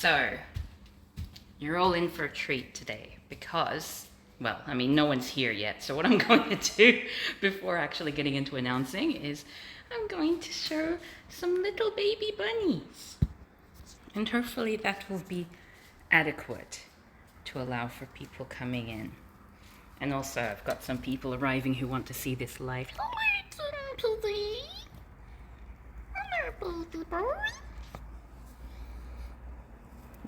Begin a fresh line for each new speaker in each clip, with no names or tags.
So, you're all in for a treat today because, well, I mean, no one's here yet. So what I'm going to do before actually getting into announcing is I'm going to show some little baby bunnies. And hopefully that will be adequate to allow for people coming in. And also I've got some people arriving who want to see this live. Hello, baby. Hello, baby boy.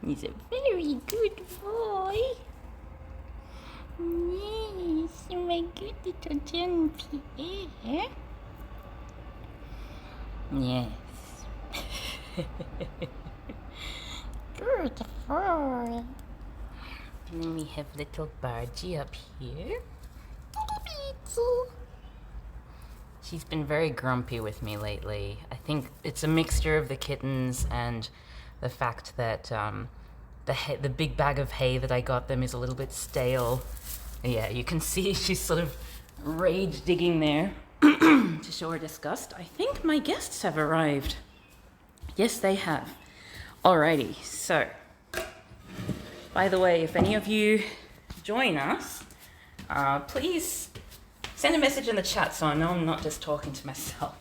He's a very good boy. Yes, my good little Jean-Pierre. Yes. Good boy. And then we have little Bargy up here. She's been very grumpy with me lately. I think it's a mixture of the kittens and the fact that the big bag of hay that I got them is a little bit stale. Yeah, you can see she's sort of rage digging there to show her disgust. I think my guests have arrived. Yes, they have. Alrighty, so, by the way, if any of you join us, please send a message in the chat so I know I'm not just talking to myself.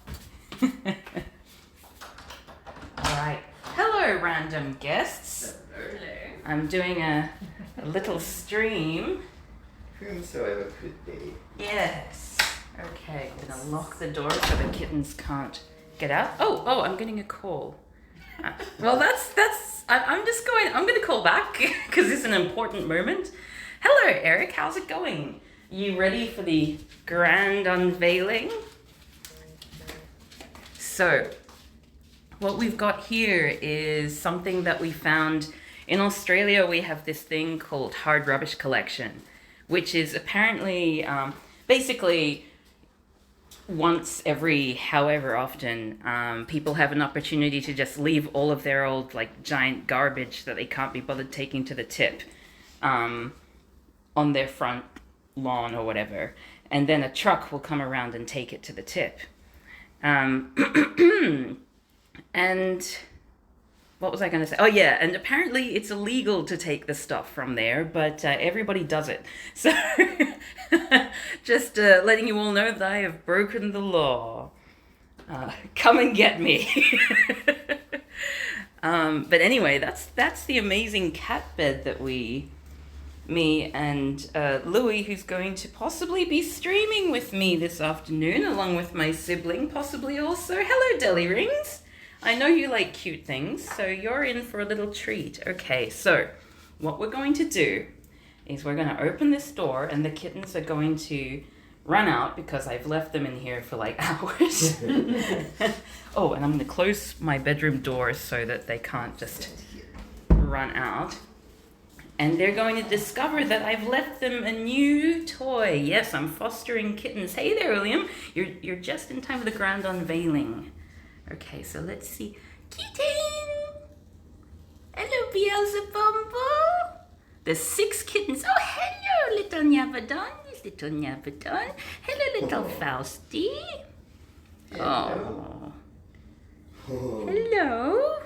Alright. Hello, random guests.
Hello.
I'm doing a little stream.
Whomsoever could be.
Yes. Okay, I'm gonna lock the door so the kittens can't get out. Oh, I'm getting a call. Well, I'm gonna call back because it's an important moment. Hello, Eric, how's it going? You ready for the grand unveiling? So, what we've got here is something that we found in Australia. We have this thing called hard rubbish collection, which is apparently basically once every however often people have an opportunity to just leave all of their old like giant garbage that they can't be bothered taking to the tip on their front lawn or whatever, and then a truck will come around and take it to the tip. And what was I going to say? Oh yeah, and apparently it's illegal to take the stuff from there, but everybody does it. So just letting you all know that I have broken the law. Come and get me. But anyway, that's the amazing cat bed that me and Louie, who's going to possibly be streaming with me this afternoon, along with my sibling, possibly also. Hello, Deli Rings. I know you like cute things, so you're in for a little treat. Okay, so what we're going to do is we're going to open this door, and the kittens are going to run out because I've left them in here for like hours. Oh, and I'm going to close my bedroom door so that they can't just run out. And they're going to discover that I've left them a new toy. Yes, I'm fostering kittens. Hey there, William. You're just in time for the grand unveiling. Okay, so let's see. Kitten! Hello, Beelzebumble. There's 6 kittens. Oh, hello, little Nyabadon. Yes, little Nyabadon. Hello, little Fausty. Oh. Hello.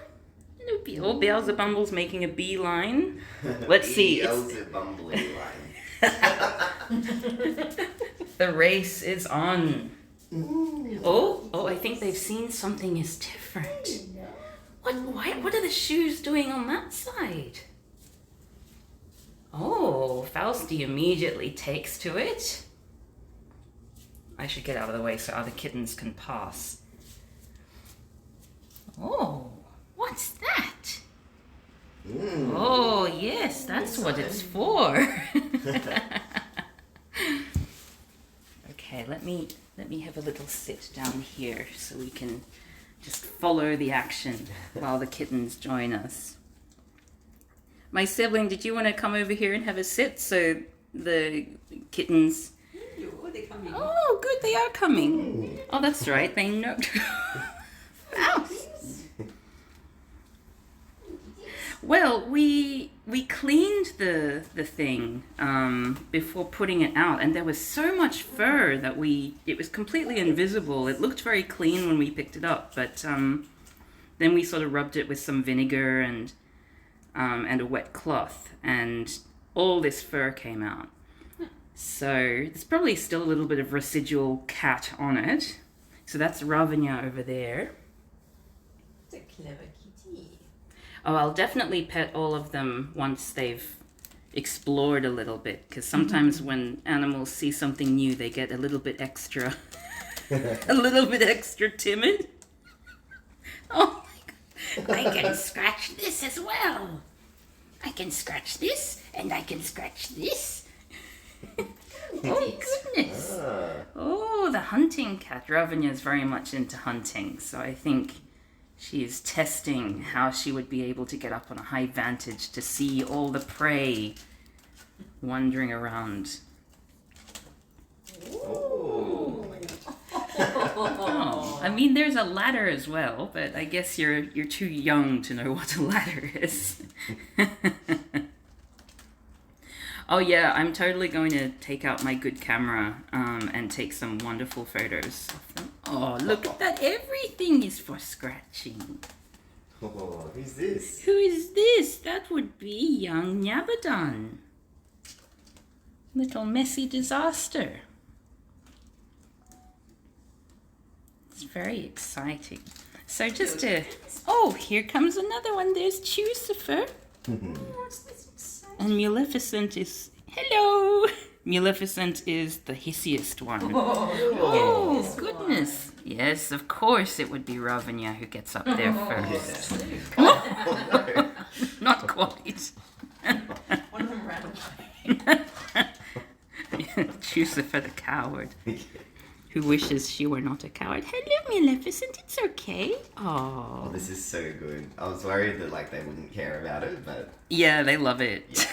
Oh, Beelzebumble's making a beeline. Let's see.
Beelzebumbly line.
The race is on. Oh, I think they've seen something is different. What are the shoes doing on that side? Oh, Fausty immediately takes to it. I should get out of the way so other kittens can pass. Oh, what's that? Oh, yes, that's what it's for. Okay, let me have a little sit down here so we can just follow the action while the kittens join us. My sibling, did you want to come over here and have a sit so the kittens...
Oh, they're coming.
Oh, good, they are coming. Oh, that's right, they know. Mouse. Well, we cleaned the thing before putting it out, and there was so much fur that it was completely invisible. It looked very clean when we picked it up, but then we sort of rubbed it with some vinegar and and a wet cloth, and all this fur came out. So there's probably still a little bit of residual cat on it. So that's Ravanya over there.
It's a clever kitty.
Oh, I'll definitely pet all of them once they've explored a little bit, because sometimes when animals see something new, they get a little bit extra, a little bit extra timid. Oh my God. I can scratch this as well. I can scratch this, and I can scratch this. Oh, goodness. Oh, the hunting cat. Ravanya is very much into hunting, so I think she is testing how she would be able to get up on a high vantage to see all the prey wandering around.
Oh.
Oh, I mean, there's a ladder as well, but I guess you're too young to know what a ladder is. Oh yeah, I'm totally going to take out my good camera and take some wonderful photos of them. Oh, look at that. Everything is for scratching.
Oh, who's this?
Who is this? That would be young Nyabadan. Little messy disaster. It's very exciting. So just to... Oh, here comes another one. There's Chucifer. And Maleficent is... Hello! Maleficent is the hissiest one. Oh, goodness. Yes, of course it would be Ravanya who gets up there first.
Oh,
Not quite.
One of them ran away.
Chucifer the coward, who wishes she were not a coward. Hello, Maleficent. It's okay.
Oh,
Oh.
this is so good. I was worried that like they wouldn't care about it, but
Yeah, they love it.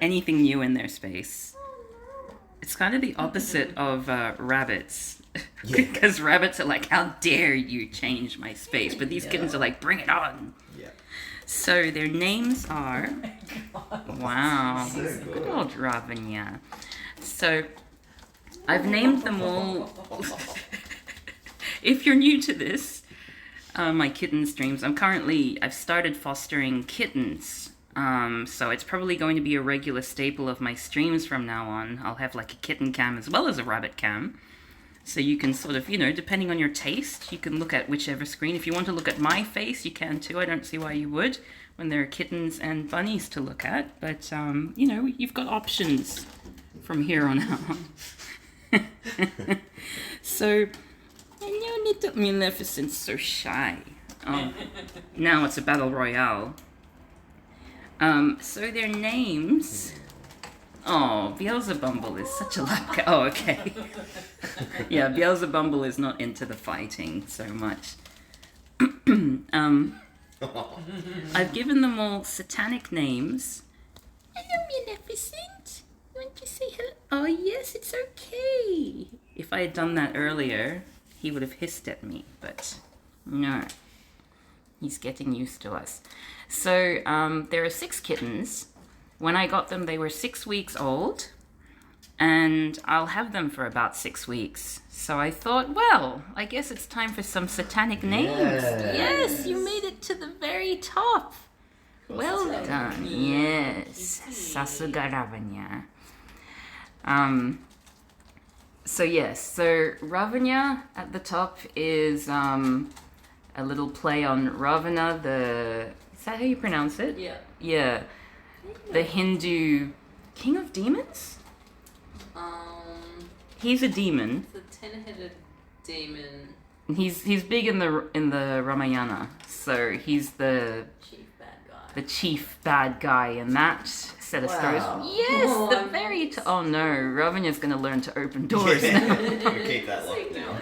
Anything new in their space. It's kind of the opposite of rabbits. Because rabbits are like, how dare you change my space? But these kittens are like, bring it on.
yeah.
So their names are... Wow.
So good.
Good old Ravanya. So I've named them all... If you're new to this, my kitten streams, I've started fostering kittens. So it's probably going to be a regular staple of my streams from now on. I'll have like a kitten cam as well as a rabbit cam. So you can sort of, depending on your taste, you can look at whichever screen. If you want to look at my face, you can too. I don't see why you would when there are kittens and bunnies to look at. But, you've got options from here on out. So, hello, little Maleficent's so shy. Now it's a battle royale. So their names... Oh, Beelzebumble is such a luck. Oh, okay. Yeah, Beelzebumble is not into the fighting so much. I've given them all satanic names. Hello, Maleficent. You want to say hello? Oh, yes, it's okay. If I had done that earlier, he would have hissed at me, but no. He's getting used to us. So, there are 6 kittens. When I got them, they were 6 weeks old, and I'll have them for about 6 weeks. So I thought, well, I guess it's time for some satanic names. Yes, you made it to the very top. Well done. Yes. Sasuga Ravanya. So Ravanya at the top is a little play on Ravana, is that how you pronounce it?
Yeah.
Yeah. The Hindu king of demons? He's a demon.
The 10-headed demon.
He's big in the Ramayana, so he's the
Chief bad guy.
the chief bad guy in that set of stories.
Wow.
Yes,
Oh,
the
I'm
very oh no, Ravanya's gonna learn to open doors
Yeah.
now.
We'll keep that locked down.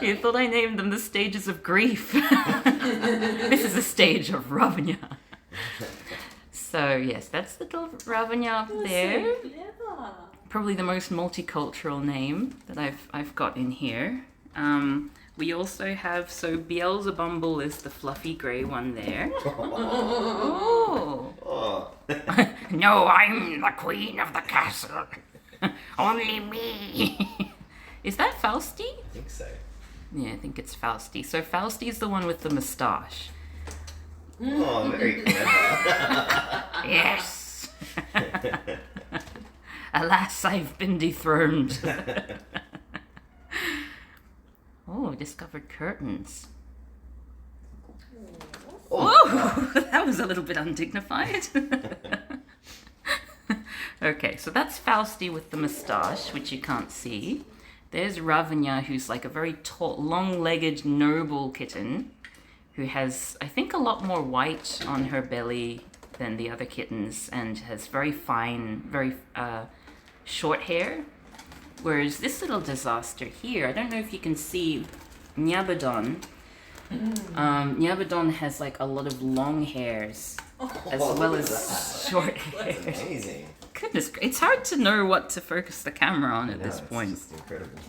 You thought I named them the stages of grief. This is a stage of Ravanya. So yes, that's little Ravanya up there.
So clever.
Probably the most multicultural name that I've got in here. We also have, so Beelzebumble is the fluffy grey one there. Oh.
Oh.
No, I'm the queen of the castle. Only me. Is that Fausti?
I think so.
Yeah, I think it's Fausti. So Fausti is the one with the moustache.
Oh, very clever.
Yes! Alas, I've been dethroned. Oh, discovered curtains. Oh, that was a little bit undignified. Okay, so that's Fausti with the moustache, which you can't see. There's Ravanya, who's like a very tall, long-legged, noble kitten, who has, I think, a lot more white on her belly than the other kittens, and has very fine, very short hair. Whereas this little disaster here, I don't know if you can see Nyabadon. Nyabadon has like a lot of long hairs as well as short hair.
That's amazing.
Goodness, it's hard to know what to focus the camera on at
No,
this
it's
point.
just incredible.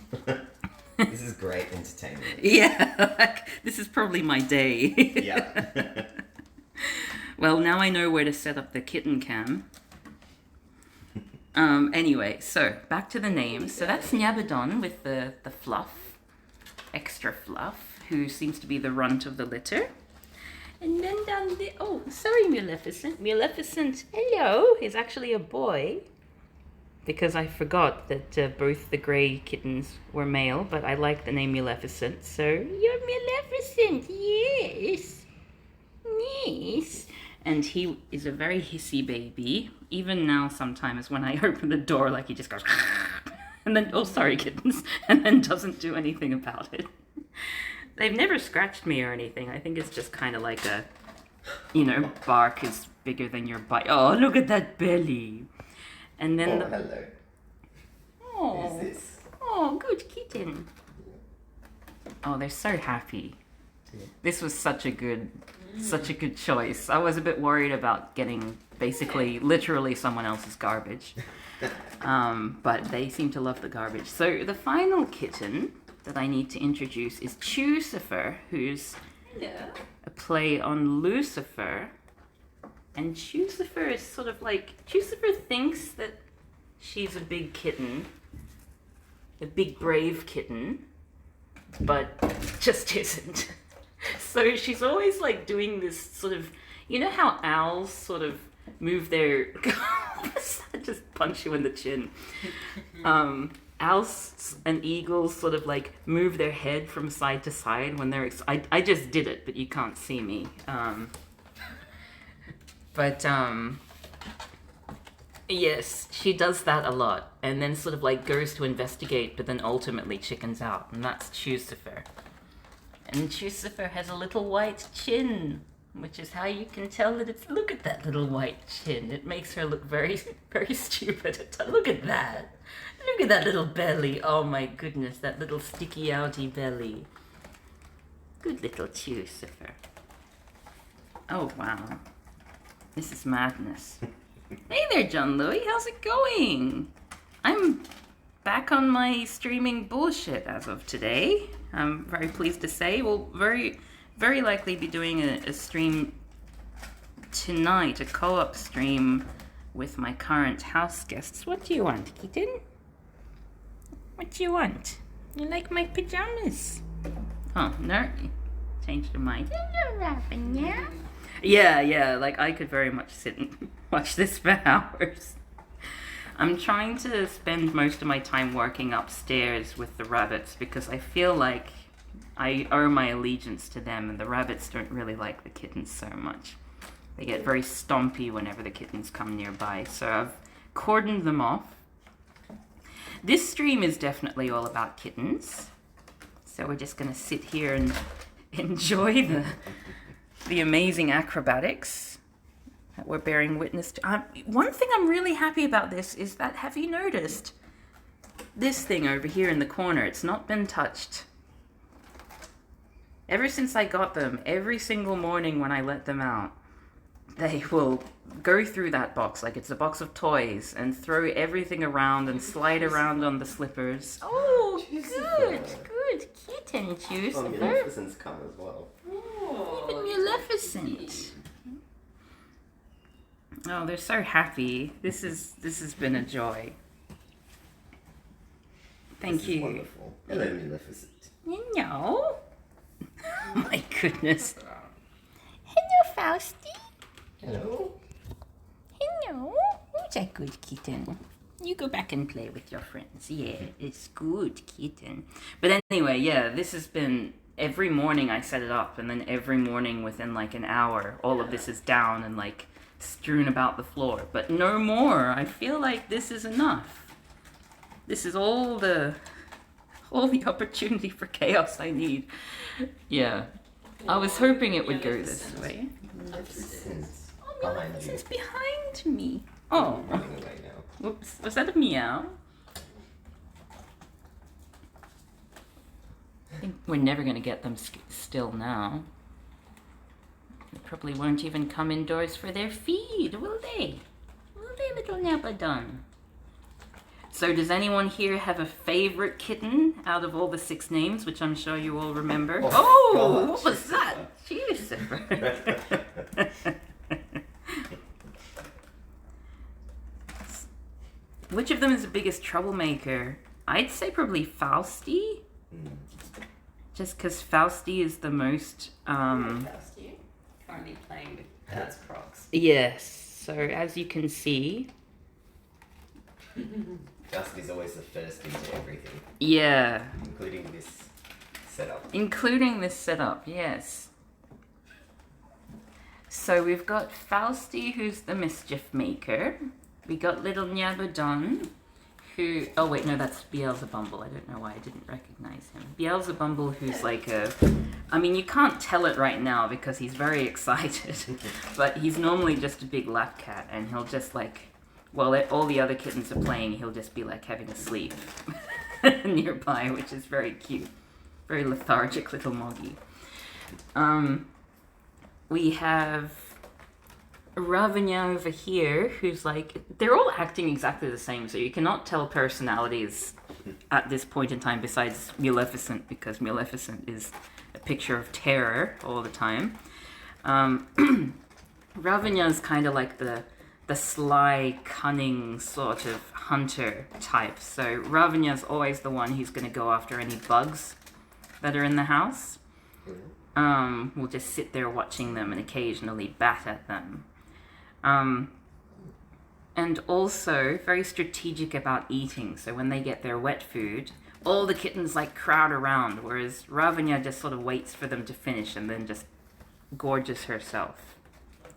This is great entertainment.
Yeah, like, this is probably my day.
Yeah.
Well, now I know where to set up the Kitten Cam. Anyway, so back to the name. So that's Nyabadon with the fluff, extra fluff, who seems to be the runt of the litter. And then down the sorry, Maleficent. Maleficent, hello, is actually a boy. Because I forgot that both the grey kittens were male, but I like the name Maleficent, so you're Maleficent, yes. Yes. And he is a very hissy baby. Even now, sometimes when I open the door, like he just goes, and then, oh, sorry, kittens, and then doesn't do anything about it. They've never scratched me or anything. I think it's just kind of like a, bark is bigger than your bite. Oh, look at that belly. And then
Hello.
Oh,
Who's this?
Oh, good kitten. Oh, they're so happy. This was such a good choice. I was a bit worried about getting basically literally someone else's garbage. But they seem to love the garbage. So the final kitten that I need to introduce is Chucifer, who's a play on Lucifer. And Chucifer is sort of like, Chucifer thinks that she's a big kitten, a big brave kitten, but just isn't. So she's always like doing this sort of, you know how owls sort of move their, just punch you in the chin. Owls and eagles sort of like move their head from side to side when they're, I just did it, but you can't see me. Yes, she does that a lot, and then sort of like goes to investigate, but then ultimately chickens out, and that's Chucifer. And Chucifer has a little white chin, which is how you can tell that it's, look at that little white chin. It makes her look very, very stupid. Look at that. Look at that little belly. Oh my goodness, that little sticky outy belly. Good little Chucifer. Oh wow. This is madness. Hey there, John Louie. How's it going? I'm back on my streaming bullshit as of today. I'm very pleased to say. We'll very, very likely be doing a stream tonight, a co-op stream with my current house guests. What do you want, kitten? What do you want? You like my pajamas? Oh, no. Changed your mind. Hello, Ravanya. Yeah, like I could very much sit and watch this for hours. I'm trying to spend most of my time working upstairs with the rabbits because I feel like I owe my allegiance to them, and the rabbits don't really like the kittens so much. They get very stompy whenever the kittens come nearby, so I've cordoned them off. This stream is definitely all about kittens, so we're just going to sit here and enjoy the amazing acrobatics that we're bearing witness to. One thing I'm really happy about this is that, have you noticed this thing over here in the corner? It's not been touched. Ever since I got them, every single morning when I let them out, they will go through that box like it's a box of toys and throw everything around and slide around on the slippers. Oh, good kitten, Chucifer.
Oh, Maleficent's come as well.
Even Maleficent. Oh, they're so happy. This has been a joy. Thank
This
you.
Is wonderful. Hello, Maleficent.
No. My goodness. Hello, Fausty?
Hello.
Hello. Who's a good kitten? You go back and play with your friends. Yeah, it's good kitten. But anyway, yeah, this has been every morning I set it up, and then every morning within like an hour, all of this is down and like strewn about the floor. But no more. I feel like this is enough. This is all the opportunity for chaos I need. Yeah. I was hoping it would go this way.
Maleficent's
Oh,
behind you.
Maleficent's behind me. Oh.
Running away now.
Whoops. Was that a meow? I think we're never going to get them still now. They probably won't even come indoors for their feed, will they? Will they, little Nabadon? So does anyone here have a favorite kitten out of all the 6 names, which I'm sure you all remember? Oh, what was that? Jeez. Which of them is the biggest troublemaker? I'd say probably Fausty. Just because Fausty is the most...
Fausty, currently playing with Dad's Crocs.
Yes. So as you can see...
Dusty's always the first into everything,
Yeah.
including this setup.
Including this setup, yes. So we've got Fausty, who's the mischief maker. We got little Nyabadon, who... Oh wait, no, that's Beelzebumble. I don't know why I didn't recognize him. Beelzebumble, who's like a... I mean, you can't tell it right now because he's very excited. But he's normally just a big lap cat, and he'll just like... While all the other kittens are playing, he'll just be like having a sleep nearby, which is very cute. Very lethargic little Moggy. We have Ravanya over here, who's like... They're all acting exactly the same, so you cannot tell personalities at this point in time besides Maleficent, because Maleficent is a picture of terror all the time. Ravanya is kind of like the sly, cunning sort of hunter type. So Ravanya's always the one who's going to go after any bugs that are in the house. We'll just sit there watching them and occasionally bat at them. And also very strategic about eating. So when they get their wet food, all the kittens like crowd around, whereas Ravanya just sort of waits for them to finish and then just gorges herself.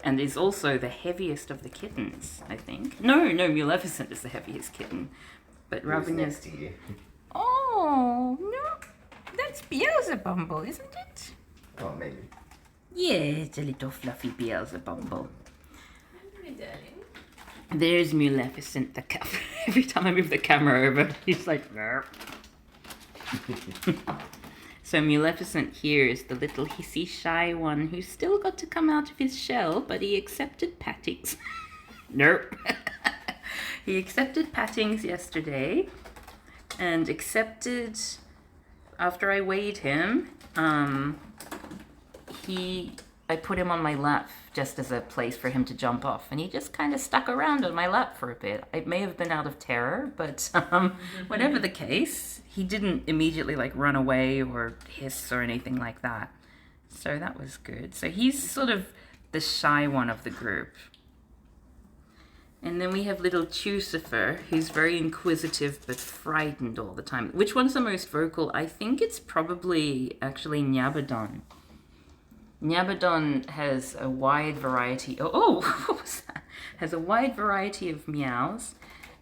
And is also the heaviest of the kittens, I think. No, Maleficent is the heaviest kitten. But
Who's
Ravanya's...
next to you?
Oh, no. That's Beelzebumble, isn't it?
Oh, maybe.
Yeah, it's a little fluffy Beelzebumble.
Hi, darling.
There's Maleficent. Every time I move the camera over, he's like... So Maleficent here is the little hissy shy one who's still got to come out of his shell, but he accepted pattings. Nope. He accepted pattings yesterday, and accepted, after I weighed him, I put him on my lap just as a place for him to jump off, and he just kind of stuck around on my lap for a bit. It may have been out of terror, but whatever the case, he didn't immediately like run away or hiss or anything like that. So that was good. So he's sort of the shy one of the group. And then we have little Chucifer, who's very inquisitive but frightened all the time. Which one's the most vocal? I think it's probably actually Nyabadon. Nyabadon has a wide variety... Oh, what was that? Has a wide variety of meows.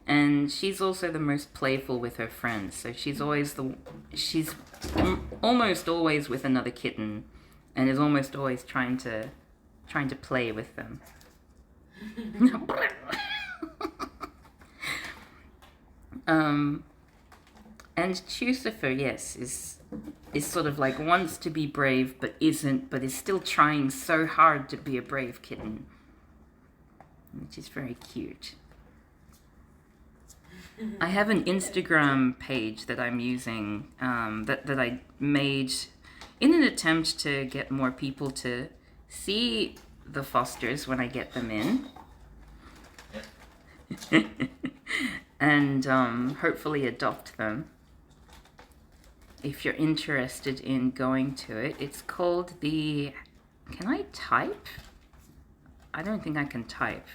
And she's also the most playful with her friends. So she's always she's almost always with another kitten, and is almost always trying to play with them. And Chucifer, yes, is sort of like wants to be brave but isn't, but is still trying so hard to be a brave kitten, which is very cute. I have an Instagram page that I'm using that I made in an attempt to get more people to see the fosters when I get them in. And hopefully adopt them. If you're interested in going to it, it's called the... Can I type? I don't think I can type.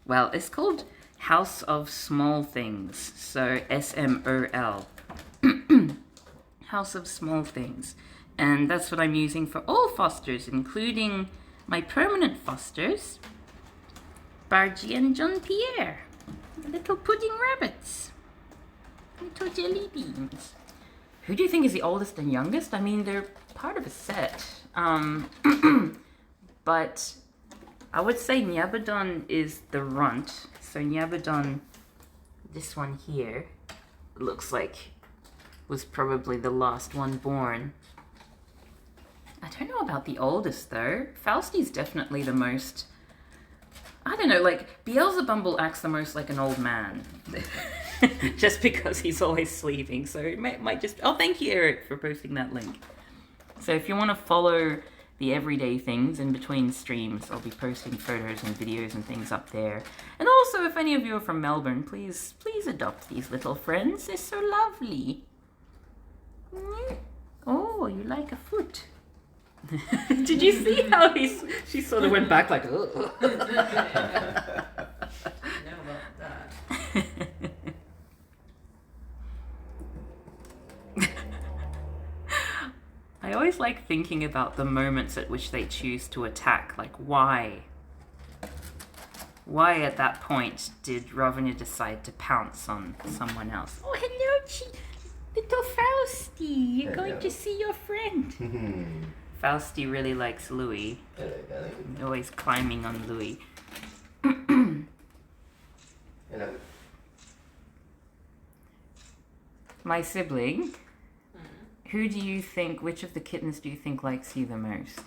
Well, it's called House of Small Things. So SMOL. House of Small Things. And that's what I'm using for all fosters, including my permanent fosters, Bargy and John Pierre. Little pudding rabbits. Little jelly beans. Who do you think is the oldest and youngest? I mean, they're part of a set. But I would say Nyabadon is the runt. So Nyabadon, this one here, looks like was probably the last one born. I don't know about the oldest though. Fausti's definitely the most, I don't know, like Beelzebumble acts the most like an old man. Just because he's always sleeping. So it might just, oh, thank you Eric for posting that link. So if you want to follow the everyday things in between streams, I'll be posting photos and videos and things up there. And also, if any of you are from Melbourne, please adopt these little friends. They're so lovely. Oh, you like a foot? Did you see how she sort of went back like, ugh.
I know about that.
I always like thinking about the moments at which they choose to attack. Like, why? Why at that point did Ravanya decide to pounce on someone else? Oh, hello, little Fausti. You're going to see your friend. Fausti really likes Louis.
Hello, darling.
Always climbing on Louis.
Hello.
My sibling. Who do you think, which of the kittens do you think likes you the most?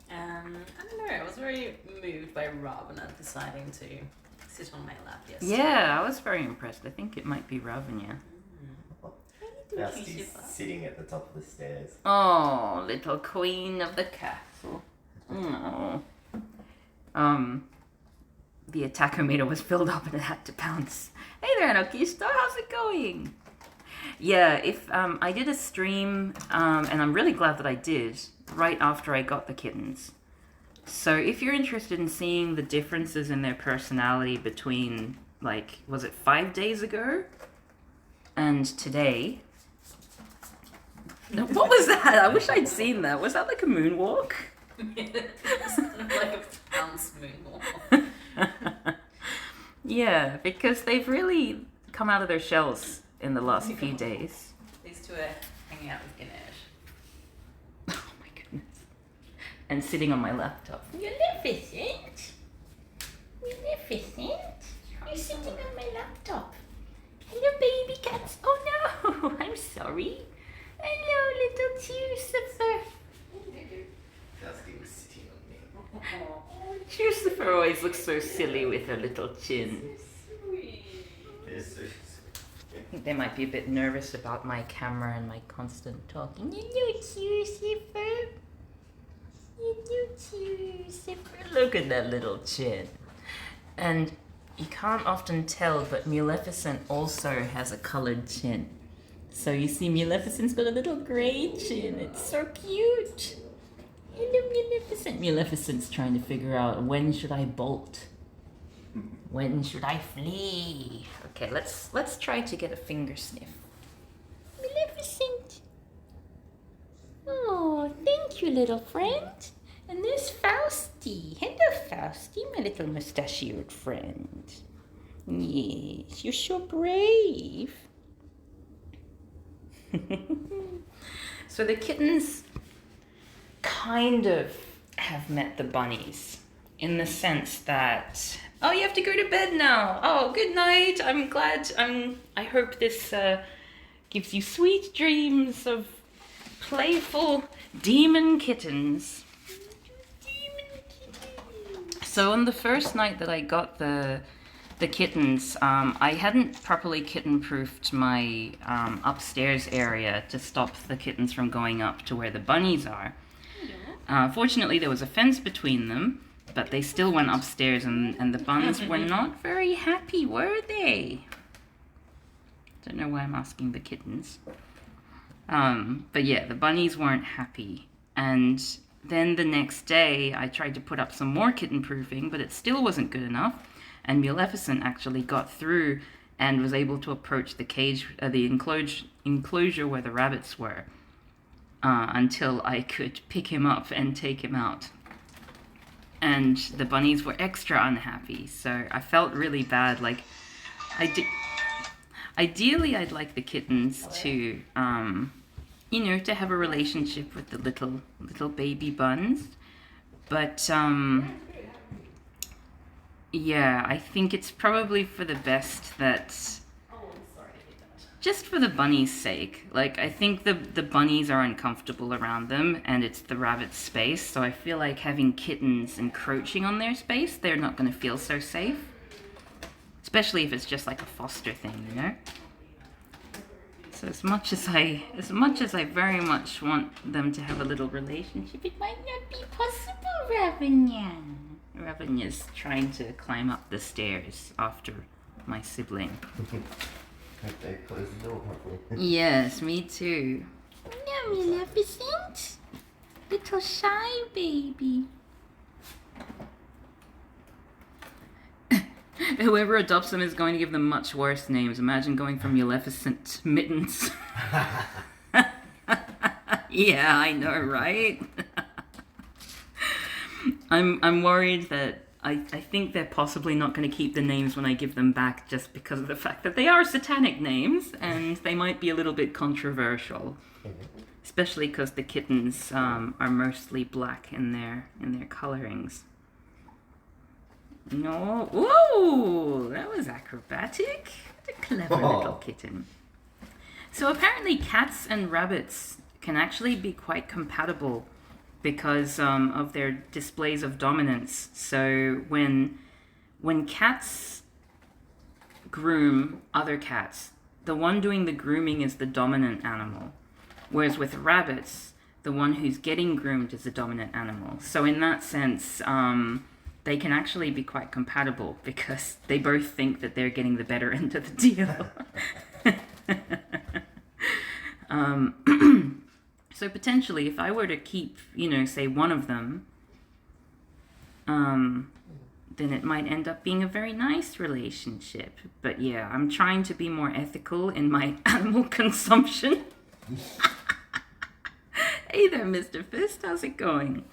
I don't know. I was very moved by Ravana deciding to sit on my lap yesterday.
Yeah, I was very impressed. I think it might be Ravanya.
Fausti's sitting at the top of the stairs.
Oh, little queen of the castle. Oh. The attacker meter was filled up and it had to pounce. Hey there, Nokisto, how's it going? Yeah, if I did a stream, and I'm really glad that I did, right after I got the kittens. So if you're interested in seeing the differences in their personality between, like, was it 5 days ago and today? What was that? I wish I'd seen that. Was that like a moonwalk?
It's like a bounce moonwalk.
Yeah, because they've really come out of their shells in the last few days.
These two are hanging out with Ganesh.
Oh my goodness. And sitting on my laptop. Magnificent. Magnificent. You're sitting on my laptop. Hello, baby cats. Oh no, I'm sorry. Hello, little Lucifer.
Fausti was sitting on me.
Lucifer always looks so silly with her little chin.
It's so
I think they might be a bit nervous about my camera and my constant talking. Hello, Lucifer. Hello, Lucifer. Look at that little chin. And you can't often tell, but Maleficent also has a colored chin. So you see Maleficent's got a little grey chin. It's so cute. Hello, Maleficent. Maleficent's trying to figure out, when should I bolt? When should I flee? Okay, let's try to get a finger sniff. Maleficent. Oh, thank you, little friend. And there's Fausti. Hello, Fausti, my little mustachioed friend. Yes, you're so brave. So the kittens kind of have met the bunnies in the sense that, oh, you have to go to bed now. Oh, good night. I'm glad. I hope this gives you sweet dreams of playful demon kittens. So on the first night that I got the kittens, I hadn't properly kitten-proofed my upstairs area to stop the kittens from going up to where the bunnies are. Fortunately, there was a fence between them, but they still went upstairs, and the bunnies were not very happy, were they? Don't know why I'm asking the kittens. But yeah, the bunnies weren't happy, and then the next day, I tried to put up some more kitten proofing, but it still wasn't good enough. And Maleficent actually got through and was able to approach the cage, the enclosure where the rabbits were, until I could pick him up and take him out. And the bunnies were extra unhappy, so I felt really bad. Like, ideally, I'd like the kittens to, to have a relationship with the little baby buns. But, yeah, I think it's probably for the best that, just for the bunnies' sake. Like, I think the bunnies are uncomfortable around them, and it's the rabbit's space, so I feel like having kittens encroaching on their space, they're not going to feel so safe. Especially if it's just like a foster thing, you know? So as much as I very much want them to have a little relationship, it might not be possible, Ravinia. Ravinia's trying to climb up the stairs after my sibling.
Hope they close the door properly.
Yes, me too. No, Maleficent. Little shy baby. Whoever adopts them is going to give them much worse names. Imagine going from Maleficent to Mittens. Yeah, I know, right? I'm worried that I think they're possibly not going to keep the names when I give them back, just because of the fact that they are satanic names and they might be a little bit controversial, especially because the kittens are mostly black in their colorings. No, ooh, that was acrobatic. What a clever little kitten. So apparently cats and rabbits can actually be quite compatible because of their displays of dominance. So when cats groom other cats, the one doing the grooming is the dominant animal. Whereas with rabbits, the one who's getting groomed is the dominant animal. So in that sense, they can actually be quite compatible because they both think that they're getting the better end of the deal. So potentially, if I were to keep, say one of them, then it might end up being a very nice relationship. But yeah, I'm trying to be more ethical in my animal consumption. Hey there, Mr. Fist, how's it going?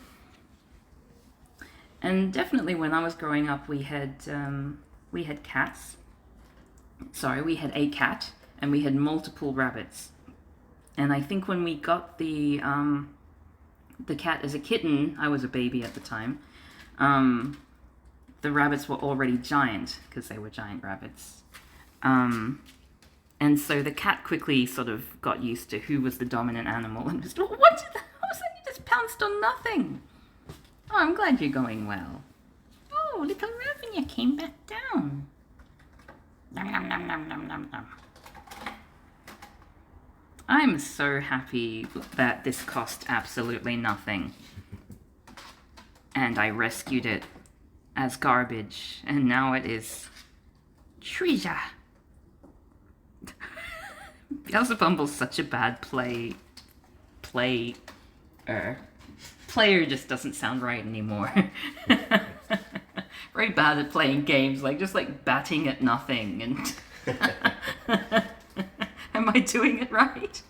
And definitely when I was growing up, we had cats. Sorry, we had a cat, and we had multiple rabbits. And I think when we got the cat as a kitten, I was a baby at the time, the rabbits were already giant, because they were giant rabbits. And so the cat quickly sort of got used to who was the dominant animal and was, what did that? I was like, you just pounced on nothing. Oh, I'm glad you're going well. Oh, little Ravinia came back down. Nom, nom, nom, nom, nom, nom, nom. I'm so happy that this cost absolutely nothing. And I rescued it as garbage, and now it is treasure. Beelzebumble's such a bad player. Player just doesn't sound right anymore. Very bad at playing games, just batting at nothing and... Am I doing it right?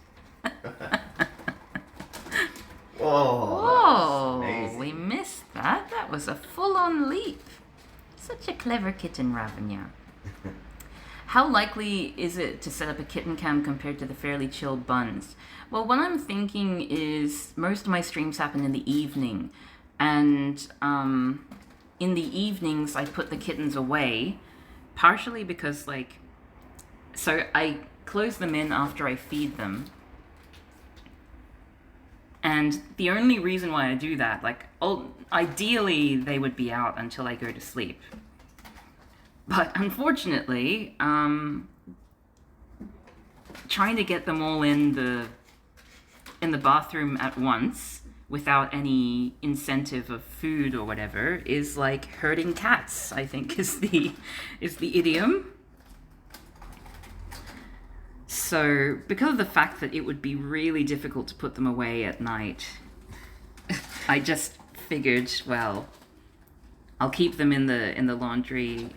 Whoa,
we missed that. That was a full-on leap. Such a clever kitten, Ravinia. How likely is it to set up a kitten cam compared to the fairly chilled buns? Well, what I'm thinking is most of my streams happen in the evening. And in the evenings, I put the kittens away, partially because, so I close them in after I feed them. And the only reason why I do that, ideally they would be out until I go to sleep. But unfortunately, trying to get them all in the bathroom at once without any incentive of food or whatever is like herding cats, I think is the idiom. So because of the fact that it would be really difficult to put them away at night, I just figured, well, I'll keep them in the laundry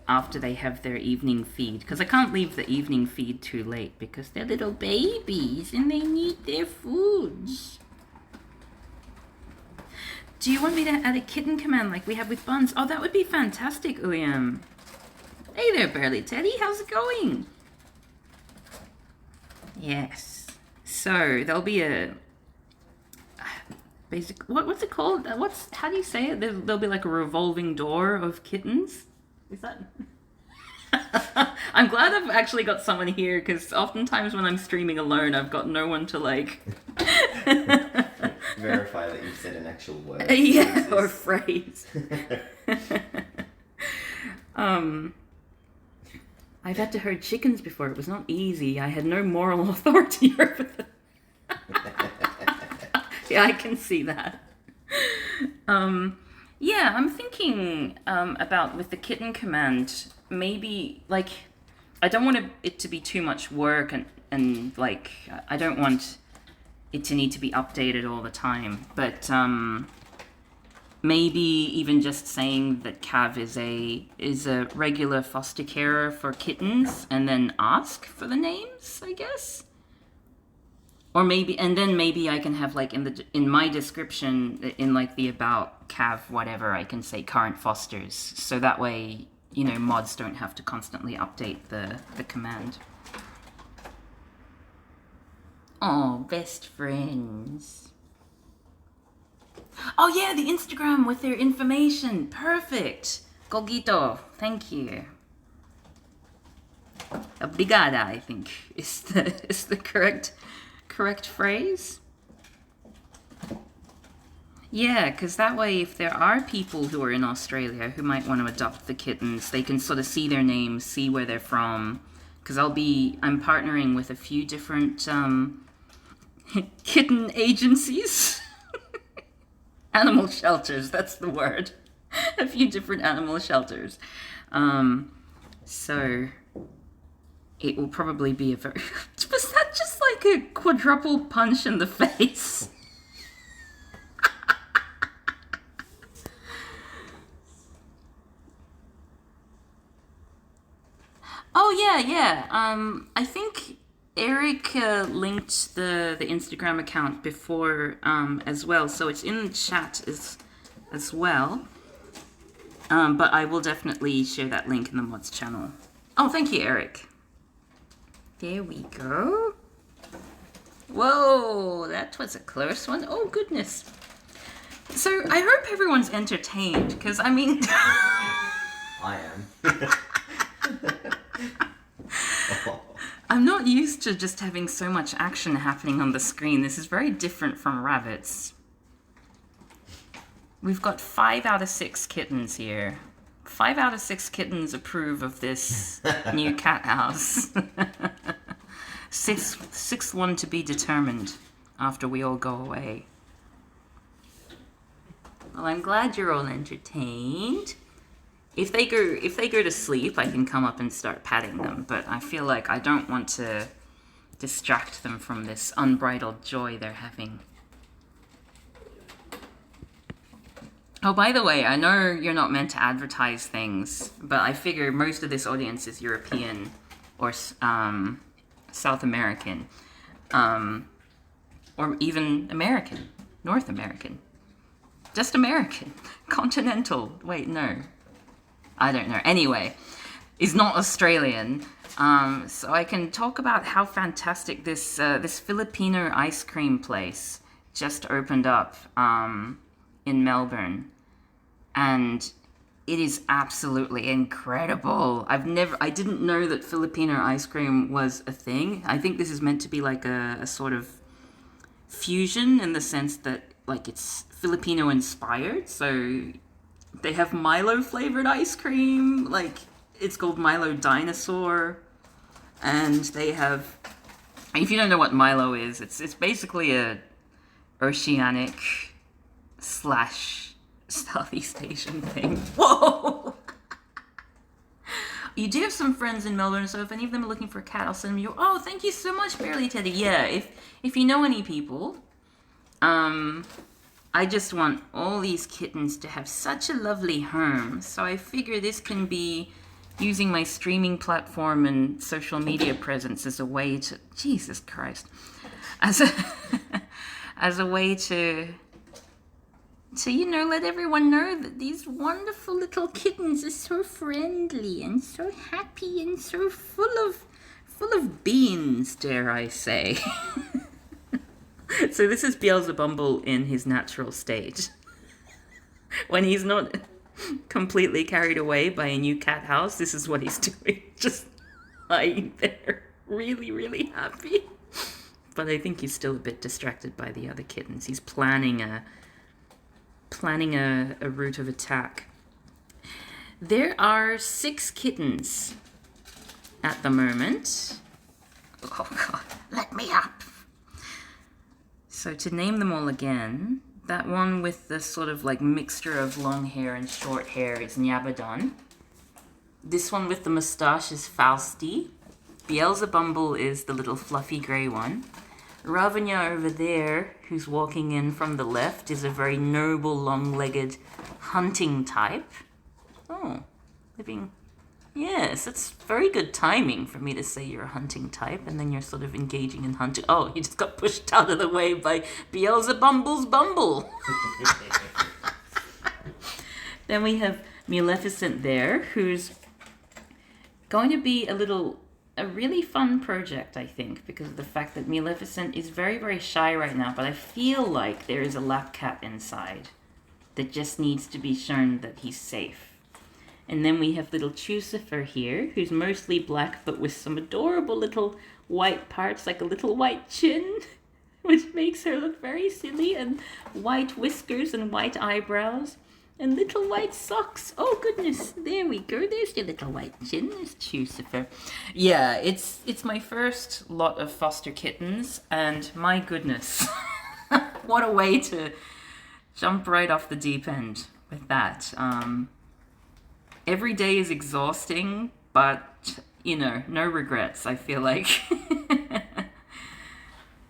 after they have their evening feed, because I can't leave the evening feed too late because they're little babies and they need their foods. Do you want me to add a kitten command like we have with Buns? Oh, that would be fantastic, William. Hey there, Burly Teddy. How's it going? Yes. So there'll be a basic. What's it called? How do you say it? There'll be like a revolving door of kittens. Is that? I'm glad I've actually got someone here, because oftentimes when I'm streaming alone, I've got no one to like.
Verify that you've said an actual word.
Yeah, or phrase. I've had to herd chickens before. It was not easy. I had no moral authority over them. Yeah, I can see that. Yeah, I'm thinking about with the kitten command, maybe, like, I don't want it to be too much work, and like, I don't want it to need to be updated all the time, but maybe even just saying that Cav is a regular foster carer for kittens, and then ask for the names, I guess. Or maybe, and then maybe I can have like in my description, in like the about Cav whatever, I can say current fosters, so that way, you know, mods don't have to constantly update the command. Oh, best friends. Oh yeah, the Instagram with their information. Perfect. Gogito, thank you. Obrigada, I think is the correct phrase. Yeah, because that way, if there are people who are in Australia who might want to adopt the kittens, they can sort of see their names, see where they're from. Because I'm partnering with a few different kitten agencies. Animal shelters, that's the word. A few different animal shelters. So it will probably be a very... Was that just like a quadruple punch in the face? Oh, yeah. I think Eric linked the Instagram account before as well, so it's in the chat as well. But I will definitely share that link in the mods channel. Oh, thank you, Eric. There we go. Whoa, that was a close one. Oh, goodness. So I hope everyone's entertained, because, I mean...
I am.
I'm not used to just having so much action happening on the screen. This is very different from rabbits. We've got 5 out of 6 kittens here. 5 out of 6 kittens approve of this new cat house. Sixth one to be determined after we all go away. Well, I'm glad you're all entertained. If they go to sleep, I can come up and start patting them, but I feel like I don't want to distract them from this unbridled joy they're having. Oh, by the way, I know you're not meant to advertise things, but I figure most of this audience is European or South American, or even American, North American. Just American. Continental. Wait, no. I don't know. Anyway, is not Australian. So I can talk about how fantastic this Filipino ice cream place just opened up in Melbourne, and it is absolutely incredible. I didn't know that Filipino ice cream was a thing. I think this is meant to be like a sort of fusion in the sense that like it's Filipino inspired. So they have Milo flavored ice cream, like it's called Milo Dinosaur, and they have, if you don't know what Milo is, it's basically a oceanic / Southeast Asian thing. Whoa! You do have some friends in Melbourne, so if any of them are looking for a cat, I'll send them you. Oh, thank you so much, Barely Teddy. Yeah, if you know any people, I I just want all these kittens to have such a lovely home. So I figure this can be using my streaming platform and social media presence as a way to, Jesus Christ, as a, as a way to, let everyone know that these wonderful little kittens are so friendly and so happy and so full of beans, dare I say. So this is Beelzebumble in his natural state. When he's not completely carried away by a new cat house, this is what he's doing. Just lying there, really, really happy. But I think he's still a bit distracted by the other kittens. He's planning a route of attack. There are 6 kittens at the moment. Oh God, let me up. So to name them all again, that one with the sort of like mixture of long hair and short hair is Nyabadon. This one with the moustache is Fausti. Beelzebumble is the little fluffy grey one. Ravanya over there, who's walking in from the left, is a very noble, long-legged hunting type. Oh, living... Yes, it's very good timing for me to say you're a hunting type, and then you're sort of engaging in hunting. Oh, you just got pushed out of the way by Beelzebumble's bumble. Then we have Maleficent there, who's going to be a really fun project, I think, because of the fact that Maleficent is very, very shy right now, but I feel like there is a lap cat inside that just needs to be shown that he's safe. And then we have little Chucifer here, who's mostly black, but with some adorable little white parts, like a little white chin, which makes her look very silly, and white whiskers and white eyebrows, and little white socks. Oh, goodness, there we go. There's your little white chin. There's Chucifer. Yeah, it's my first lot of foster kittens, and my goodness, what a way to jump right off the deep end with that. Every day is exhausting, but, no regrets, I feel like.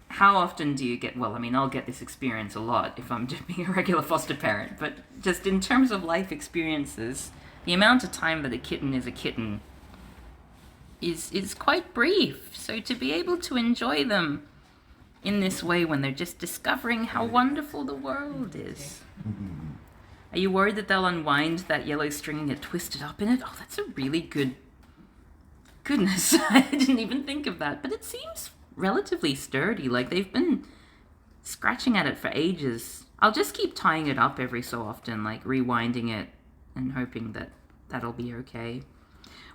How often do you get... Well, I mean, I'll get this experience a lot if I'm being a regular foster parent, but just in terms of life experiences, the amount of time that a kitten is a kitten is quite brief. So to be able to enjoy them in this way when they're just discovering how wonderful the world is... Are you worried that they'll unwind that yellow string and get twisted up in it? Oh, that's a really good... Goodness, I didn't even think of that. But it seems relatively sturdy. Like, they've been scratching at it for ages. I'll just keep tying it up every so often, like rewinding it and hoping that that'll be okay.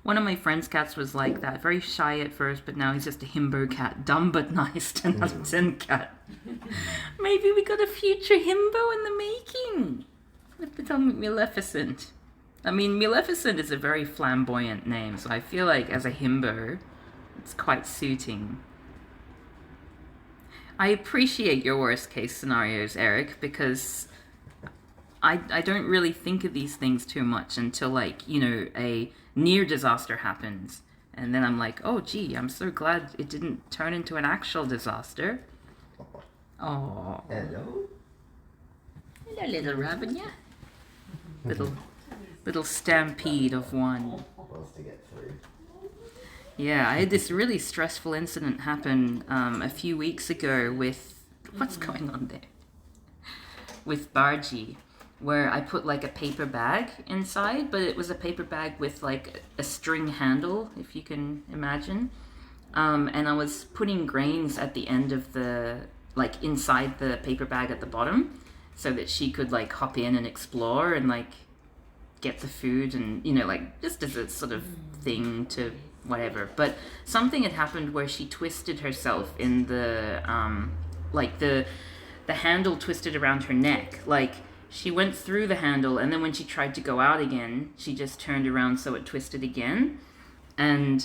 One of my friend's cats was like that. Very shy at first, but now he's just a himbo cat. Dumb but nice, 10 out of 10 cat. Maybe we got a future himbo in the making. With the Maleficent. I mean, Maleficent is a very flamboyant name, so I feel like as a himbo, it's quite suiting. I appreciate your worst case scenarios, Eric, because I don't really think of these things too much until, like, a near disaster happens. And then I'm like, oh, gee, I'm so glad it didn't turn into an actual disaster. Oh.
Hello?
Hello, little Ravanya. Little stampede of one.
Wants to get through.
Yeah, I had this really stressful incident happen a few weeks ago with... What's going on there? With Bargy, where I put like a paper bag inside, but it was a paper bag with like a string handle, if you can imagine. And I was putting grains at the end of like inside the paper bag at the bottom, so that she could like hop in and explore and like get the food and, like just as a sort of thing to whatever. But something had happened where she twisted herself in the, like the handle twisted around her neck. Like she went through the handle and then when she tried to go out again, she just turned around so it twisted again. And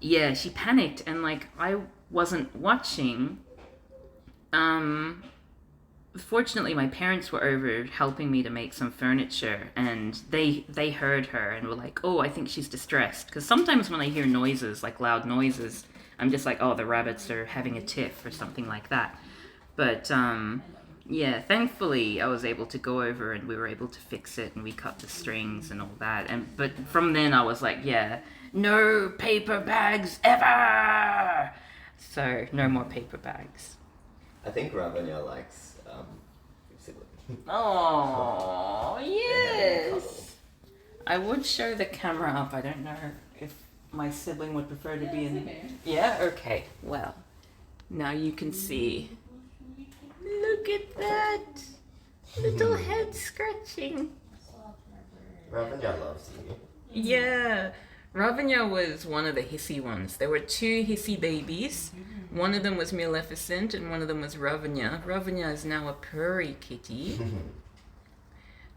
yeah, she panicked and like I wasn't watching. Fortunately, my parents were over helping me to make some furniture, and they heard her and were like, oh, I think she's distressed. Because sometimes when I hear noises, like loud noises, I'm just like, oh, the rabbits are having a tiff or something like that. But Yeah, thankfully I was able to go over and we were able to fix it and we cut the strings and all that. But from then I was like, yeah, no paper bags ever. So no more paper bags.
I think Ravanya likes sibling.
Oh,
They're having a couple.
yes. I would show the camera up. I don't know if my sibling would prefer to be in. Yeah, okay. Well, now you can see. Look at that. Little head scratching.
Ravanya loves you.
Yeah. Ravanya was one of the hissy ones. There were two hissy babies. One of them was Maleficent and one of them was Ravanya. Ravanya is now a purry kitty.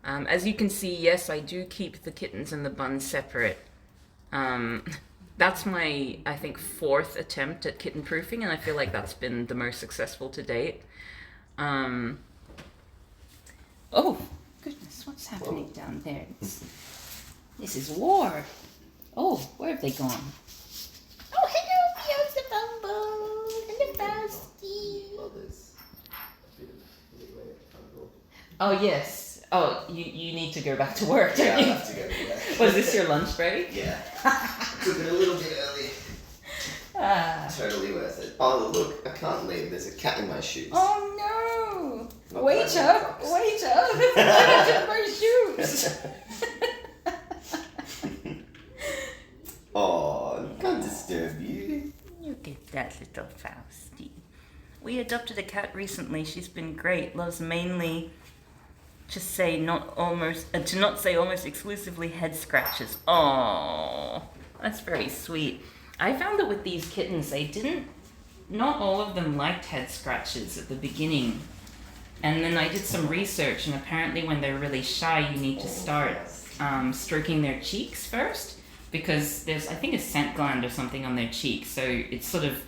As you can see, yes, I do keep the kittens and the buns separate. That's my, I think, 4th attempt at kitten proofing, and I feel like that's been the most successful to date. Oh, goodness, what's happening down there? This is war. Oh, where have they gone? Oh, hello, Beelzebumble. Hello, Fausty.
Well, there's a bit of leeway at front door.
Oh, yes. Oh, you need to go back to work, don't
Yeah, I
you?
have to go do that.
Was this your lunch break?
Yeah. Took it a little bit early.
Ah.
Totally worth it. Oh, look, I can't leave. There's a cat in my shoes.
Oh, no.
Not
Wait
that
up.
box.
Wait up. There's a cat in my shoes.
Oh, can't disturb you.
Look at that little Fausty. We adopted a cat recently. She's been great. Loves mainly to not say almost exclusively head scratches. Oh, that's very sweet. I found that with these kittens, not all of them liked head scratches at the beginning. And then I did some research, and apparently when they're really shy, you need to start stroking their cheeks first, because there's, I think, a scent gland or something on their cheeks. So it's sort of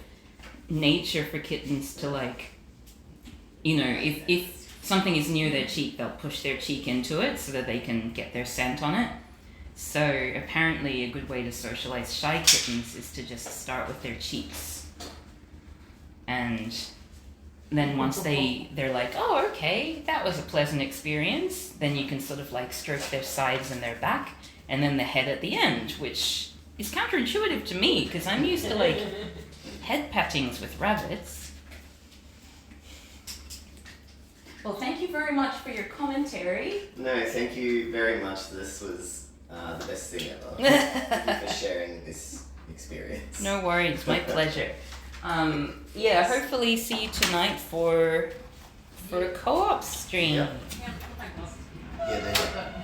nature for kittens to, like, you know, if something is near their cheek, they'll push their cheek into it so that they can get their scent on it. So apparently a good way to socialize shy kittens is to just start with their cheeks. And then once they're like, oh, okay, that was a pleasant experience, then you can sort of like stroke their sides and their back, and then the head at the end, which is counterintuitive to me because I'm used to like head pattings with rabbits. Well, thank you very much for your commentary.
No, thank you very much. This was the best thing ever. Thank you for sharing this experience.
No worries, my pleasure. Yeah, hopefully see you tonight for a co-op stream.
Yep. Yeah,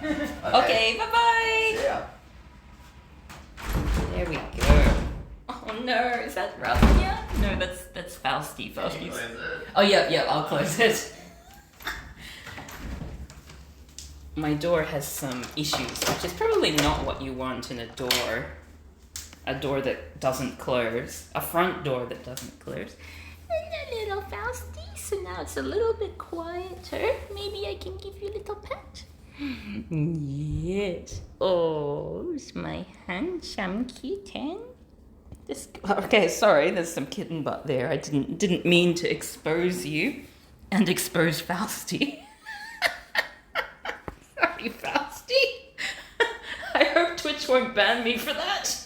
there.
Okay, bye-bye.
Yeah.
There we go. Oh no, is that Ravanya? No, that's Fausty. Fausty's. Oh yeah, I'll close it. My door has some issues, which is probably not what you want in a door. A door that doesn't close. A front door that doesn't close. And a little Fausty, so now it's a little bit quieter. Maybe I can give you a little pet. Yes. Oh, it's my handsome kitten. Okay, sorry, there's some kitten butt there. I didn't mean to expose you and expose Fausty. Sorry, Fausty. I hope Twitch won't ban me for that.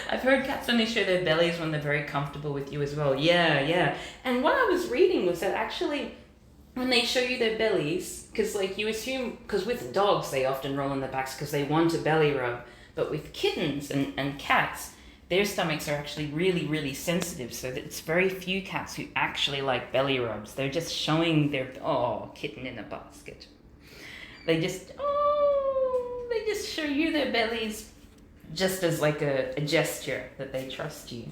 I've heard cats only show their bellies when they're very comfortable with you as well. Yeah. And what I was reading was that actually when they show you their bellies, because like you assume, because with dogs they often roll on their backs because they want a belly rub, but with kittens and cats, their stomachs are actually really, really sensitive, so that it's very few cats who actually like belly rubs. They're just showing their, kitten in a basket. They just show you their bellies just as like a gesture that they trust you.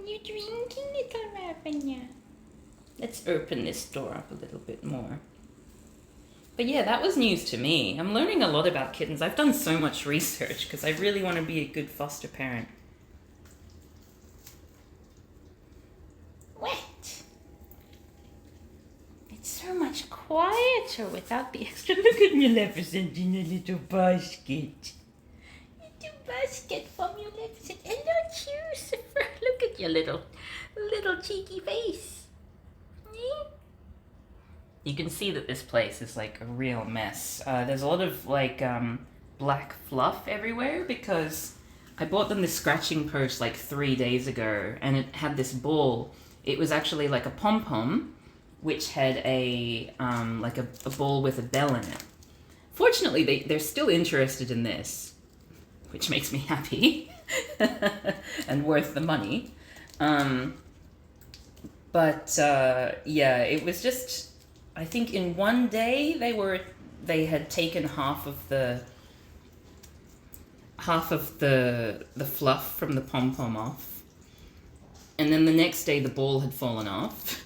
You drinking, little Ravanya? Let's open this door up a little bit more. But yeah, that was news to me. I'm learning a lot about kittens. I've done so much research because I really want to be a good foster parent. What? It's so much quieter without the extra. Look at Maleficent in a little basket. Little basket for Maleficent. Hello, Lucifer. Look at your little cheeky face. You can see that this place is like a real mess. There's a lot of like black fluff everywhere because I bought them this scratching post like 3 days ago, and it had this ball. It was actually like a pom-pom, which had a like a ball with a bell in it. Fortunately, they're still interested in this, which makes me happy and worth the money. Yeah, it was just, I think in one day they had taken half of the fluff from the pom-pom off, and then the next day the ball had fallen off.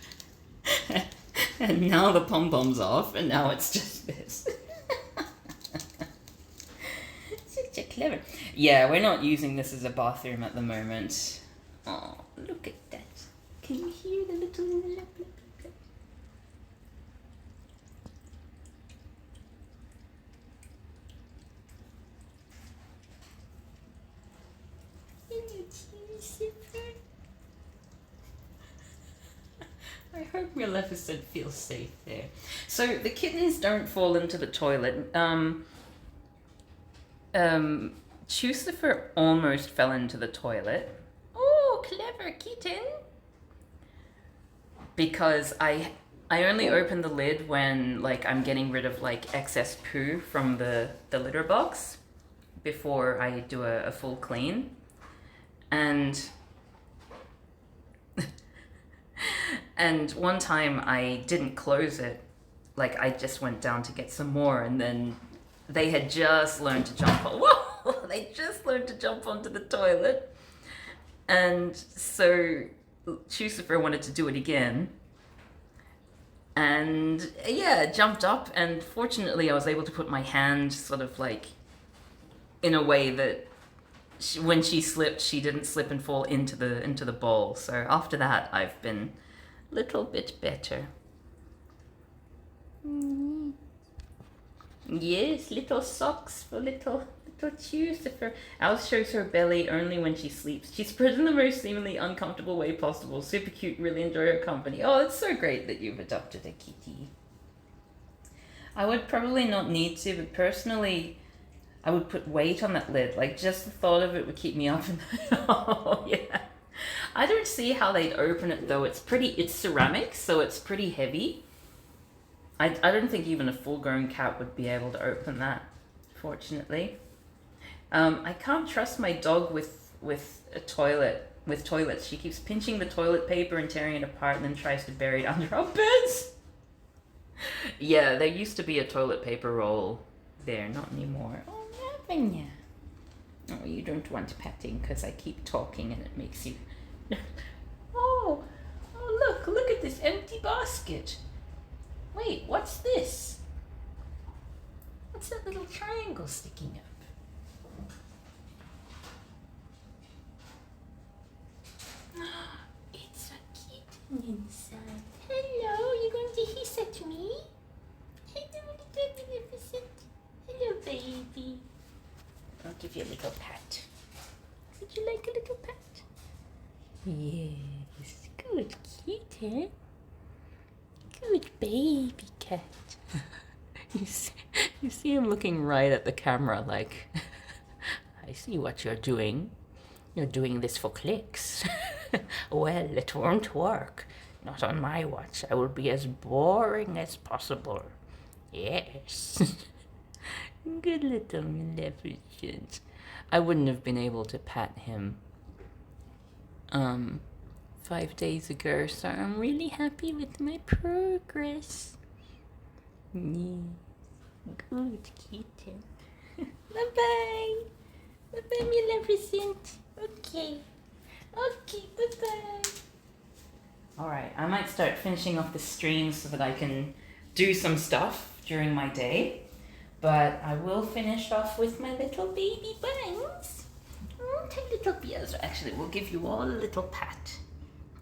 And now the pom-pom's off, and now it's just this. Such a clever. Yeah, we're not using this as a bathroom at the moment. Oh, look at that. Can you hear the little lap, lap, lap? Hello, Lucifer. I hope Maleficent feels safe there. So the kittens don't fall into the toilet. Lucifer almost fell into the toilet. Oh, clever kitten. Because I only open the lid when like I'm getting rid of like excess poo from the litter box before I do a full clean. And and one time I didn't close it. Like I just went down to get some more, and then they had just learned to jump on. Whoa! They just learned to jump onto the toilet. And so Lucifer wanted to do it again. And yeah, jumped up, and fortunately I was able to put my hand sort of like in a way that when she slipped, she didn't slip and fall into the bowl. So after that, I've been a little bit better. Yes, little socks for little Lucifer. Alice shows her belly only when she sleeps. She's spread in the most seemingly uncomfortable way possible. Super cute, really enjoy her company. Oh, it's so great that you've adopted a kitty. I would probably not need to, but personally, I would put weight on that lid. Like, just the thought of it would keep me up. Oh, yeah. I don't see how they'd open it, though. It's ceramic, so it's pretty heavy. I don't think even a full-grown cat would be able to open that, fortunately. I can't trust my dog with toilets. She keeps pinching the toilet paper and tearing it apart, and then tries to bury it under our beds. Yeah, there used to be a toilet paper roll there, not anymore. Oh, Lavanya. Oh, you don't want patting because I keep talking and it makes you... Oh, look at this empty basket. Wait, what's this? What's that little triangle sticking up? It's a kitten inside. Hello, you going to hiss at me? Hello, little Maleficent. Hello, baby. I'll give you a little pat. Would you like a little pat? Yes, good kitten. Good baby cat. You see him looking right at the camera like, I see what you're doing. You're doing this for clicks. Well, it won't work. Not on my watch. I will be as boring as possible. Yes. Good little Maleficent. I wouldn't have been able to pat him 5 days ago, so I'm really happy with my progress. Yes. Good kitten. Bye-bye. Bye-bye, Maleficent. Okay, bye-bye. Alright, I might start finishing off the stream so that I can do some stuff during my day. But I will finish off with my little baby bangs. Oh, take little beers. Actually, we'll give you all a little pat.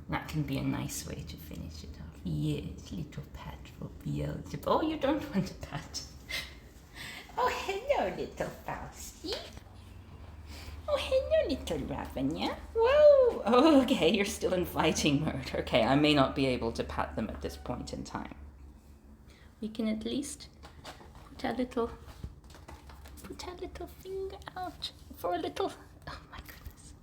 That can be a nice way to finish it off. Yes, little pat for Beelzebub. Oh, you don't want a pat. Oh, hello, little Fausty. Oh, hello, little Robin, yeah? Whoa! Oh, okay, you're still in fighting mode. Okay, I may not be able to pat them at this point in time. We can at least put our little finger out for a little... Oh my goodness.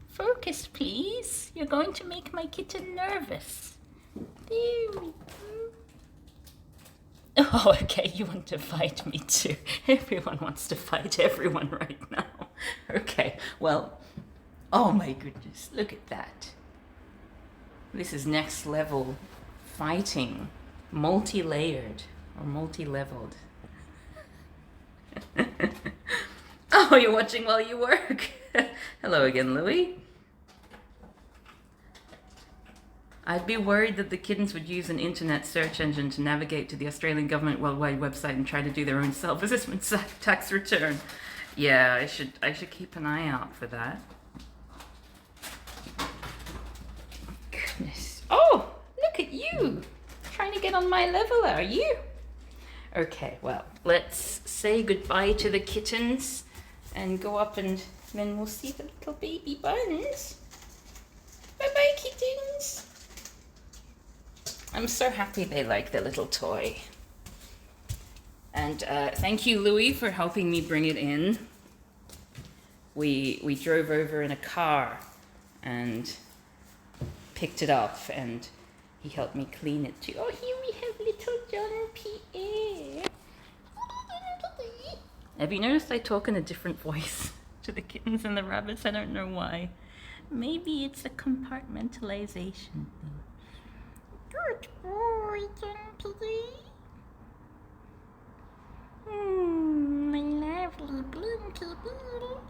Focus, please. You're going to make my kitten nervous. There we go. Oh, okay, you want to fight me too. Everyone wants to fight everyone right now. Okay, well, oh my goodness, look at that. This is next level fighting, multi-layered or multi-leveled. Oh, you're watching while you work. Hello again, Louie. I'd be worried that the kittens would use an internet search engine to navigate to the Australian government worldwide website and try to do their own self-assessment tax return. Yeah, I should keep an eye out for that. Goodness. Oh, look at you. Trying to get on my level, are you? Okay, well, let's say goodbye to the kittens and go up, and then we'll see the little baby buns. Bye-bye, kittens. I'm so happy they like the little toy. And thank you, Louie, for helping me bring it in. We drove over in a car and picked it up, and he helped me clean it too. Oh, here we have little John Pierre. Have you noticed I talk in a different voice to the kittens and the rabbits? I don't know why. Maybe it's a compartmentalization thing. Good boy, John Pierre. My lovely blinky beetle.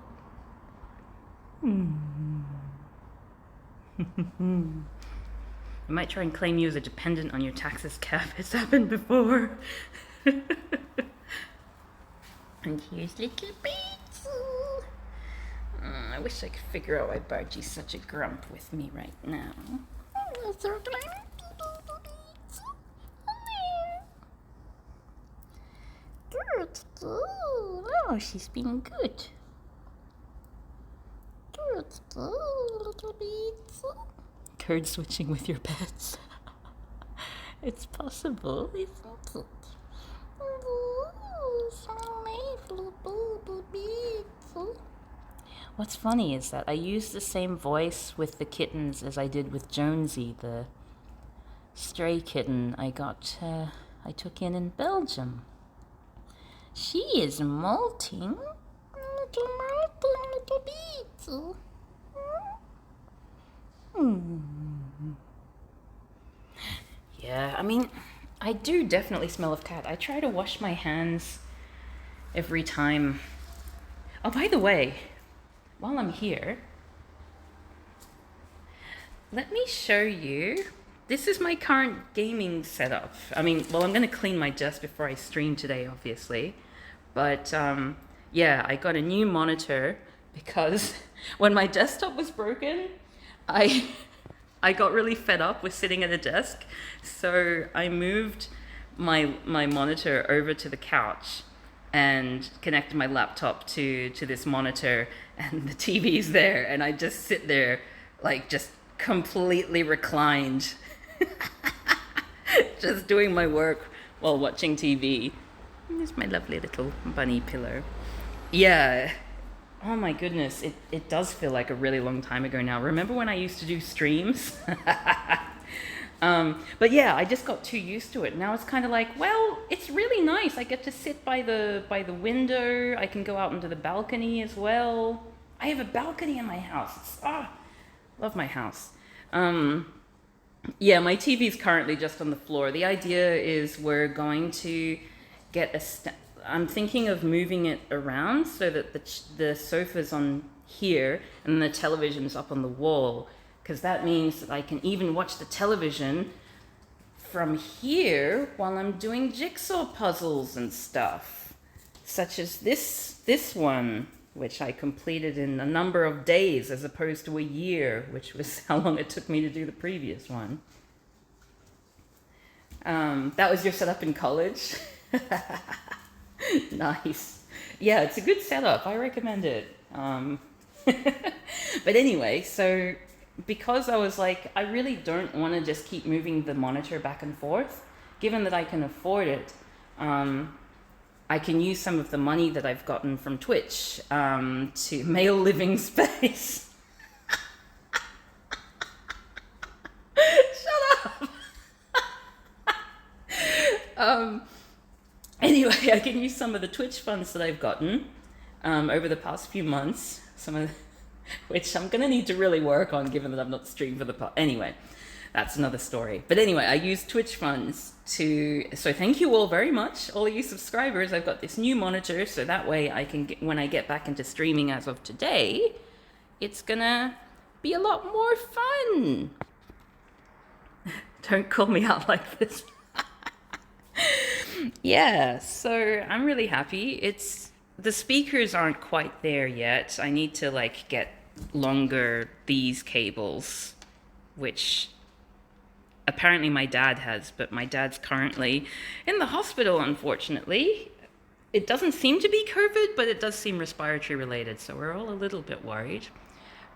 I might try and claim you as a dependent on your taxes, Cap. It's happened before. And here's little Beatsy. I wish I could figure out why Bargie's such a grump with me right now. Good. Oh, she's being good. Good, little Beatsy. Code switching with your pets. It's possible, isn't it? What's funny is that I use the same voice with the kittens as I did with Jonesy, the stray kitten I took in Belgium. She is molting. Little Beatsy. Yeah, I mean, I do definitely smell of cat. I try to wash my hands every time. Oh, by the way, while I'm here, let me show you. This is my current gaming setup. I mean, well, I'm going to clean my desk before I stream today, obviously. But, yeah, I got a new monitor because when my desktop was broken, I got really fed up with sitting at a desk, so I moved my monitor over to the couch and connected my laptop to this monitor, and the TV's there, and I just sit there, like, just completely reclined, just doing my work while watching TV. And there's my lovely little bunny pillow. Yeah. Oh my goodness, it does feel like a really long time ago now. Remember when I used to do streams? But yeah, I just got too used to it. Now it's kind of like, well, it's really nice. I get to sit by the window. I can go out into the balcony as well. I have a balcony in my house. Love my house. Yeah, my TV's currently just on the floor. The idea is we're going to get I'm thinking of moving it around so that the sofa's on here and the television's up on the wall, because that means that I can even watch the television from here while I'm doing jigsaw puzzles and stuff, such as this one, which I completed in a number of days as opposed to a year, which was how long it took me to do the previous one. That was your setup in college? Nice. Yeah, it's a good setup. I recommend it. But anyway, so because I was like, I really don't want to just keep moving the monitor back and forth, given that I can afford it. I can use some of the money that I've gotten from Twitch to male living space. Shut up. Anyway, I can use some of the Twitch funds that I've gotten over the past few months, which I'm gonna need to really work on, given that I've not streamed for the past. Anyway, that's another story. But anyway, I use Twitch funds so thank you all very much, all of you subscribers. I've got this new monitor, so that way I can when I get back into streaming as of today, it's gonna be a lot more fun. Don't call me out like this. Yeah, so I'm really happy. The speakers aren't quite there yet. I need to like get longer these cables, which apparently my dad has, but my dad's currently in the hospital, unfortunately. It doesn't seem to be COVID, but it does seem respiratory related, so we're all a little bit worried.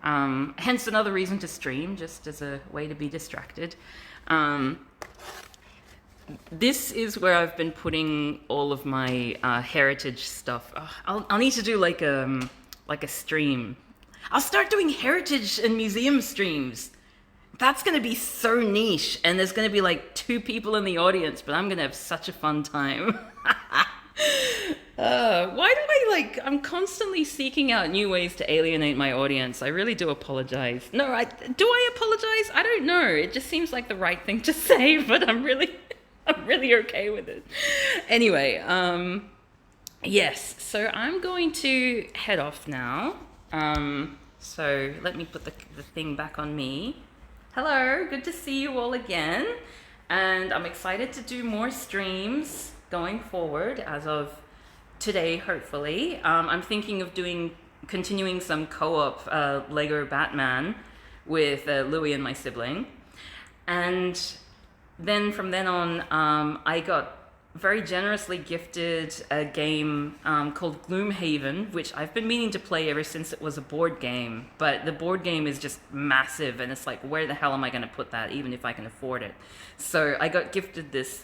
Hence another reason to stream, just as a way to be distracted. This is where I've been putting all of my heritage stuff. I'll need to do like a stream. I'll start doing heritage and museum streams. That's going to be so niche, and there's going to be like 2 people in the audience, but I'm going to have such a fun time. Why do I'm constantly seeking out new ways to alienate my audience. I really do apologize. Do I apologize? I don't know. It just seems like the right thing to say, but I'm really okay with it. Anyway, yes, so I'm going to head off now. So let me put the thing back on me. Hello, good to see you all again. And I'm excited to do more streams going forward as of today, hopefully. I'm thinking of continuing some co-op Lego Batman with Louie and my sibling. And then from then on, I got very generously gifted a game called Gloomhaven, which I've been meaning to play ever since it was a board game. But the board game is just massive, and it's like, where the hell am I going to put that, even if I can afford it? So I got gifted this,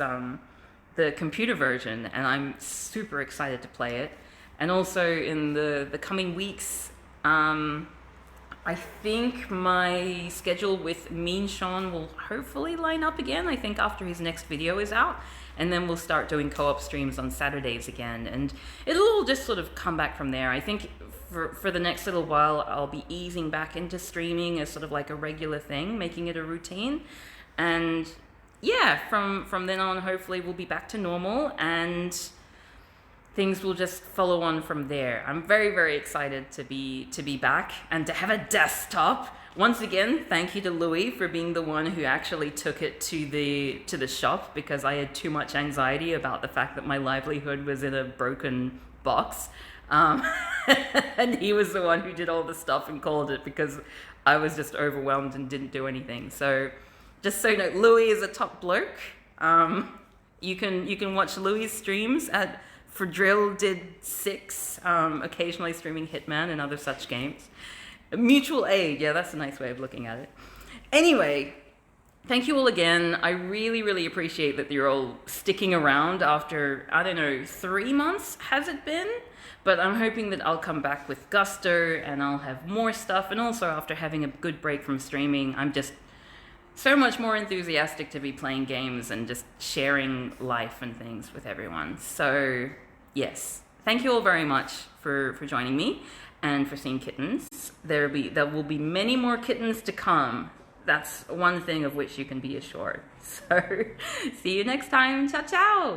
the computer version, and I'm super excited to play it. And also in the coming weeks, I think my schedule with Mean Sean will hopefully line up again, I think after his next video is out. And then we'll start doing co-op streams on Saturdays again. And it'll all just sort of come back from there. I think for the next little while, I'll be easing back into streaming as sort of like a regular thing, making it a routine. And yeah, from then on, hopefully we'll be back to normal and things will just follow on from there. I'm very, very excited to be back and to have a desktop. Once again, thank you to Louie for being the one who actually took it to the shop, because I had too much anxiety about the fact that my livelihood was in a broken box. And he was the one who did all the stuff and called it, because I was just overwhelmed and didn't do anything. So just so you know, Louie is a top bloke. You can watch Louie's streams at For Drill Did 6, occasionally streaming Hitman and other such games. Mutual aid, yeah, that's a nice way of looking at it. Anyway, thank you all again. I really, really appreciate that you're all sticking around after, I don't know, 3 months has it been? But I'm hoping that I'll come back with gusto and I'll have more stuff. And also after having a good break from streaming, I'm just so much more enthusiastic to be playing games and just sharing life and things with everyone. So yes, thank you all very much for joining me and for seeing Kittens. There will be many more Kittens to come. That's one thing of which you can be assured. So see you next time. Ciao, ciao.